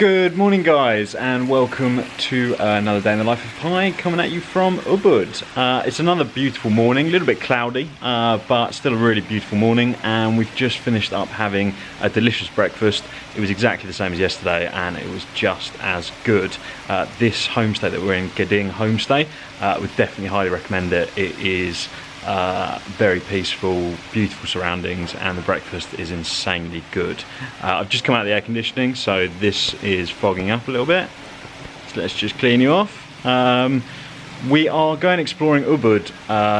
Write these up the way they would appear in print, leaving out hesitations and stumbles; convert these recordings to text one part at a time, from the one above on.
Good morning guys, and welcome to another day in the life of Pi, coming at you from Ubud. It's another beautiful morning, a little bit cloudy, but still a really beautiful morning, and we've just finished up having a delicious breakfast. It was exactly the same as yesterday and it was just as good. This homestay that we're in, Gading Homestay, would definitely highly recommend it. It is very peaceful, beautiful surroundings, and the breakfast is insanely good. I've just come out of the air conditioning, so this is fogging up a little bit, so let's just clean you off. We are going exploring Ubud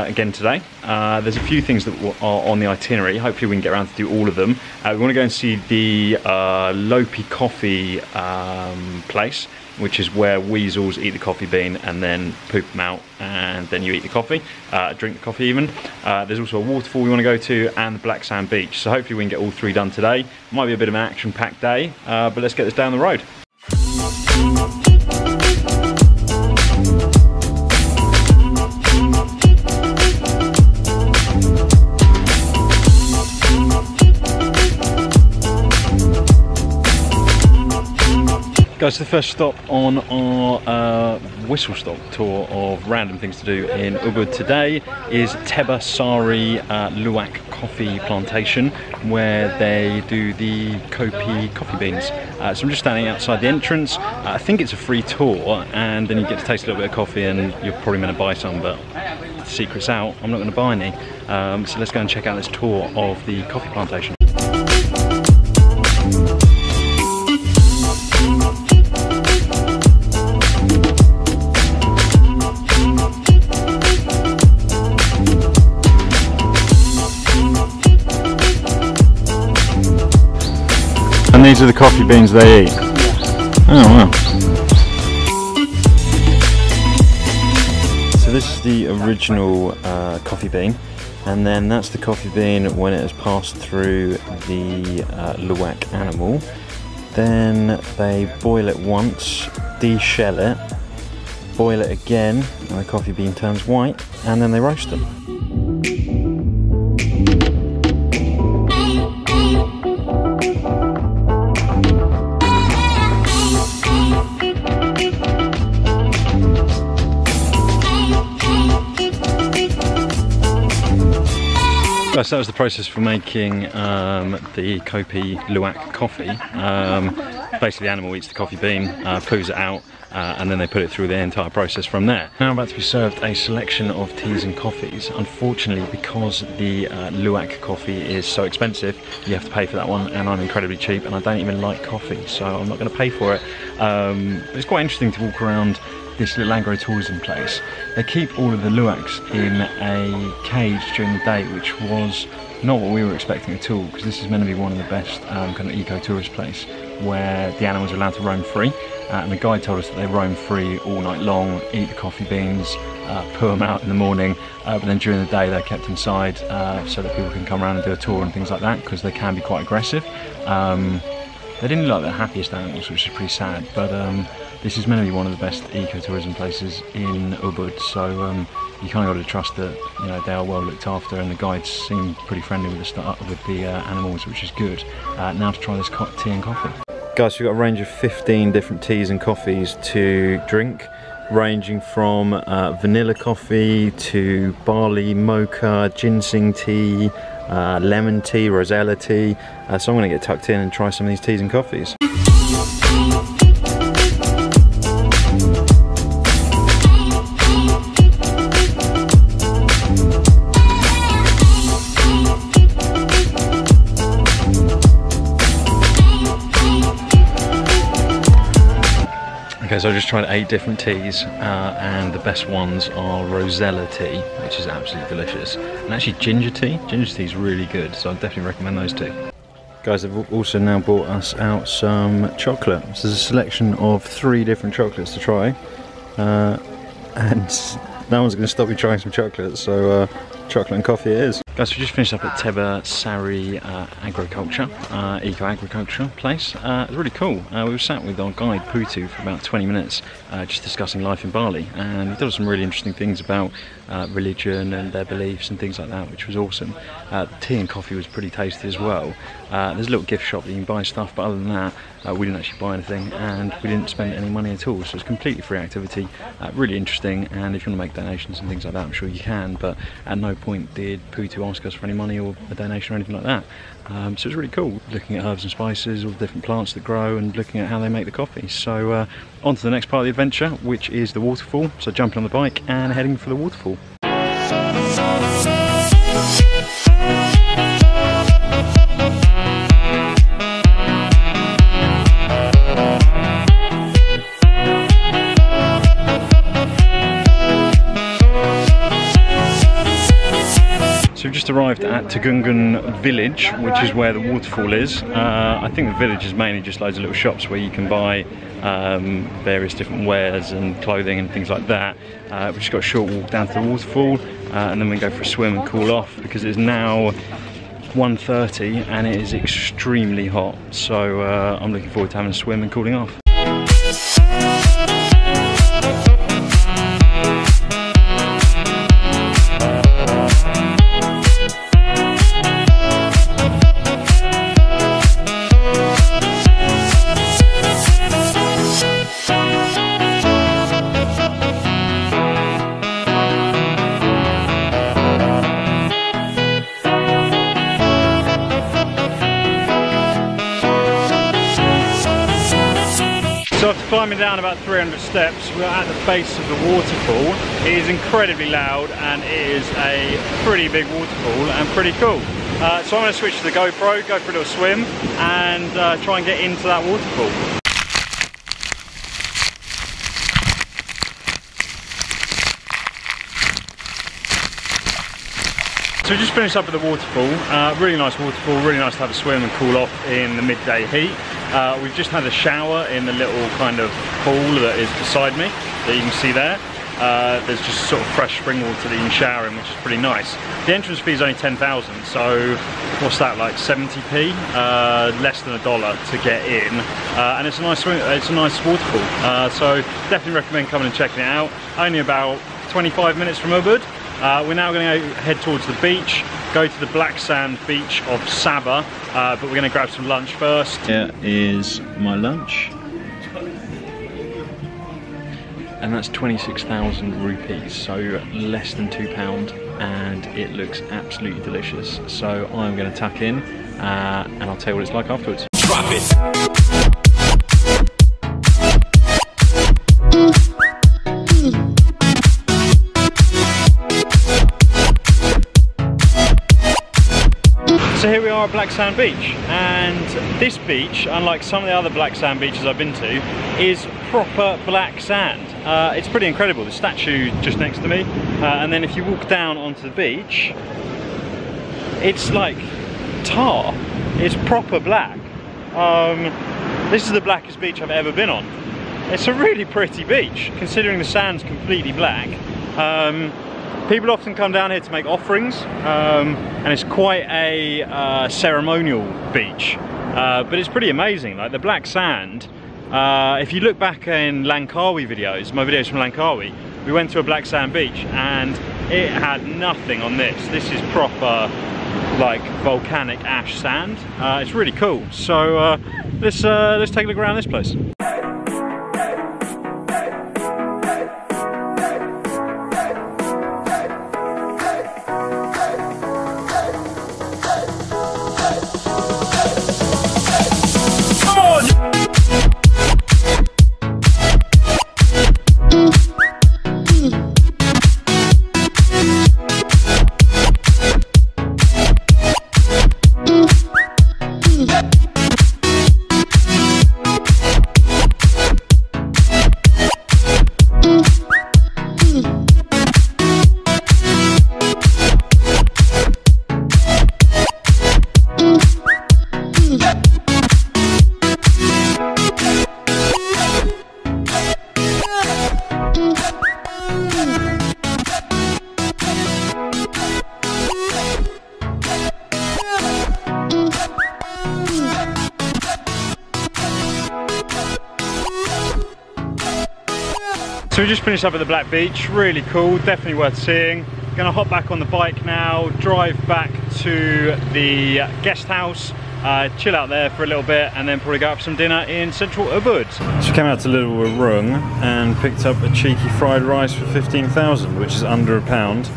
again today. There's a few things that are on the itinerary. Hopefully we can get around to do all of them. We want to go and see the Lopi coffee place, which is where weasels eat the coffee bean and then poop them out, and then you eat the coffee, drink the coffee even. There's also a waterfall we want to go to, and the black sand beach. So hopefully we can get all three done today. Might be a bit of an action-packed day, but let's get this down the road. Guys, the first stop on our whistle stop tour of random things to do in Ubud today is Tegenungan Luwak coffee plantation, where they do the Kopi coffee beans. So I'm just standing outside the entrance. I think it's a free tour, and then you get to taste a little bit of coffee, and you're probably going to buy some, but the secret's out, I'm not going to buy any. So let's go and check out this tour of the coffee plantation. And these are the coffee beans they eat? Oh wow. So this is the original coffee bean, and then that's the coffee bean when it has passed through the Luwak animal. Then they boil it once, de-shell it, boil it again, and the coffee bean turns white, and then they roast them. So that was the process for making the Kopi Luwak coffee. Basically the animal eats the coffee bean, poos it out, and then they put it through the entire process from there. Now I'm about to be served a selection of teas and coffees. Unfortunately, because the Luwak coffee is so expensive, you have to pay for that one, and I'm incredibly cheap, and I don't even like coffee, so I'm not going to pay for it. But it's quite interesting to walk around this little agro-tourism place. They keep all of the Luwaks in a cage during the day, which was not what we were expecting at all, because this is meant to be one of the best kind of eco-tourist place where the animals are allowed to roam free, and the guide told us that they roam free all night long, eat the coffee beans, poo them out in the morning, but then during the day they're kept inside so that people can come around and do a tour and things like that, because they can be quite aggressive. They didn't look like the happiest animals, which is pretty sad, but this is meant to be one of the best ecotourism places in Ubud, so you kind of got to trust that they are well looked after, and the guides seem pretty friendly with the animals, which is good. Now to try this tea and coffee. Guys, we've got a range of 15 different teas and coffees to drink, ranging from vanilla coffee to barley mocha, ginseng tea, lemon tea, rosella tea. So I'm going to get tucked in and try some of these teas and coffees. Okay, so I just tried 8 different teas, and the best ones are rosella tea, which is absolutely delicious, and actually ginger tea. Ginger tea is really good, so I definitely recommend those two. Guys, they've also now brought us out some chocolate. So there's a selection of 3 different chocolates to try, and no one's going to stop me trying some chocolate, so chocolate and coffee it is. Guys, we just finished up at Teba Sari Agriculture, eco-agriculture place. It was really cool. We were sat with our guide Putu for about 20 minutes just discussing life in Bali, and he told us some really interesting things about religion and their beliefs and things like that, which was awesome. Tea and coffee was pretty tasty as well. There's a little gift shop that you can buy stuff, but other than that we didn't actually buy anything and we didn't spend any money at all, so it's completely free activity. Really interesting, and if you want to make donations and things like that, I'm sure you can, but at no point did Putu ask us for any money or a donation or anything like that. So it's really cool looking at herbs and spices, all the different plants that grow, and looking at how they make the coffee. So on to the next part of the adventure, which is the waterfall. So jumping on the bike and heading for the waterfall. So we've just arrived at Tegenungan village, which is where the waterfall is. I think the village is mainly just loads of little shops where you can buy various different wares and clothing and things like that. We've just got a short walk down to the waterfall and then we go for a swim and cool off, because it's now 1:30 and it is extremely hot. So I'm looking forward to having a swim and cooling off. So after climbing down about 300 steps, we're at the base of the waterfall. It is incredibly loud and it is a pretty big waterfall and pretty cool. So I'm going to switch to the GoPro, go for a little swim and try and get into that waterfall. So we just finished up at the waterfall. Really nice waterfall, really nice to have a swim and cool off in the midday heat. We've just had a shower in the little kind of pool that is beside me, that you can see there. There's just sort of fresh spring water that you can shower in, which is pretty nice. The entrance fee is only 10,000, so what's that, like 70p? Less than $1 to get in, and it's a nice swim, it's a nice waterfall. So definitely recommend coming and checking it out. Only about 25 minutes from Ubud. We're now going to head towards the beach, go to the black sand beach of Saba, but we're going to grab some lunch first. Here is my lunch. And that's 26,000 rupees, so less than £2, and it looks absolutely delicious. So I'm going to tuck in, and I'll tell you what it's like afterwards. Drop it! So here we are at Black Sand Beach, and this beach, unlike some of the other black sand beaches I've been to, is proper black sand. It's pretty incredible. The statue just next to me, and then if you walk down onto the beach, it's like tar. It's proper black. This is the blackest beach I've ever been on. It's a really pretty beach, considering the sand's completely black. People often come down here to make offerings, and it's quite a ceremonial beach, but it's pretty amazing. Like the black sand, if you look back in Langkawi videos, my videos from Langkawi, we went to a black sand beach and it had nothing on this. This is proper like volcanic ash sand. It's really cool. So let's take a look around this place. So we just finished up at the Black Beach, really cool, definitely worth seeing. Gonna hop back on the bike now, drive back to the guest house, chill out there for a little bit, and then probably go out for some dinner in central Ubud. So we came out to Little Warung and picked up a cheeky fried rice for 15,000, which is under £1.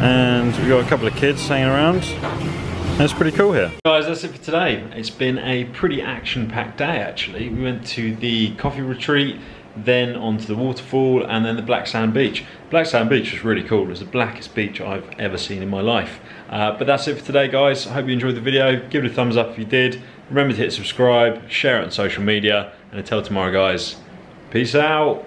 And we got a couple of kids hanging around. That's pretty cool here. Guys, that's it for today. It's been a pretty action-packed day actually. We went to the coffee retreat, then onto the waterfall, and then the Black Sand Beach. Black Sand Beach was really cool. It was the blackest beach I've ever seen in my life. But that's it for today, guys. I hope you enjoyed the video. Give it a thumbs up if you did. Remember to hit subscribe, share it on social media, and until tomorrow, guys, peace out.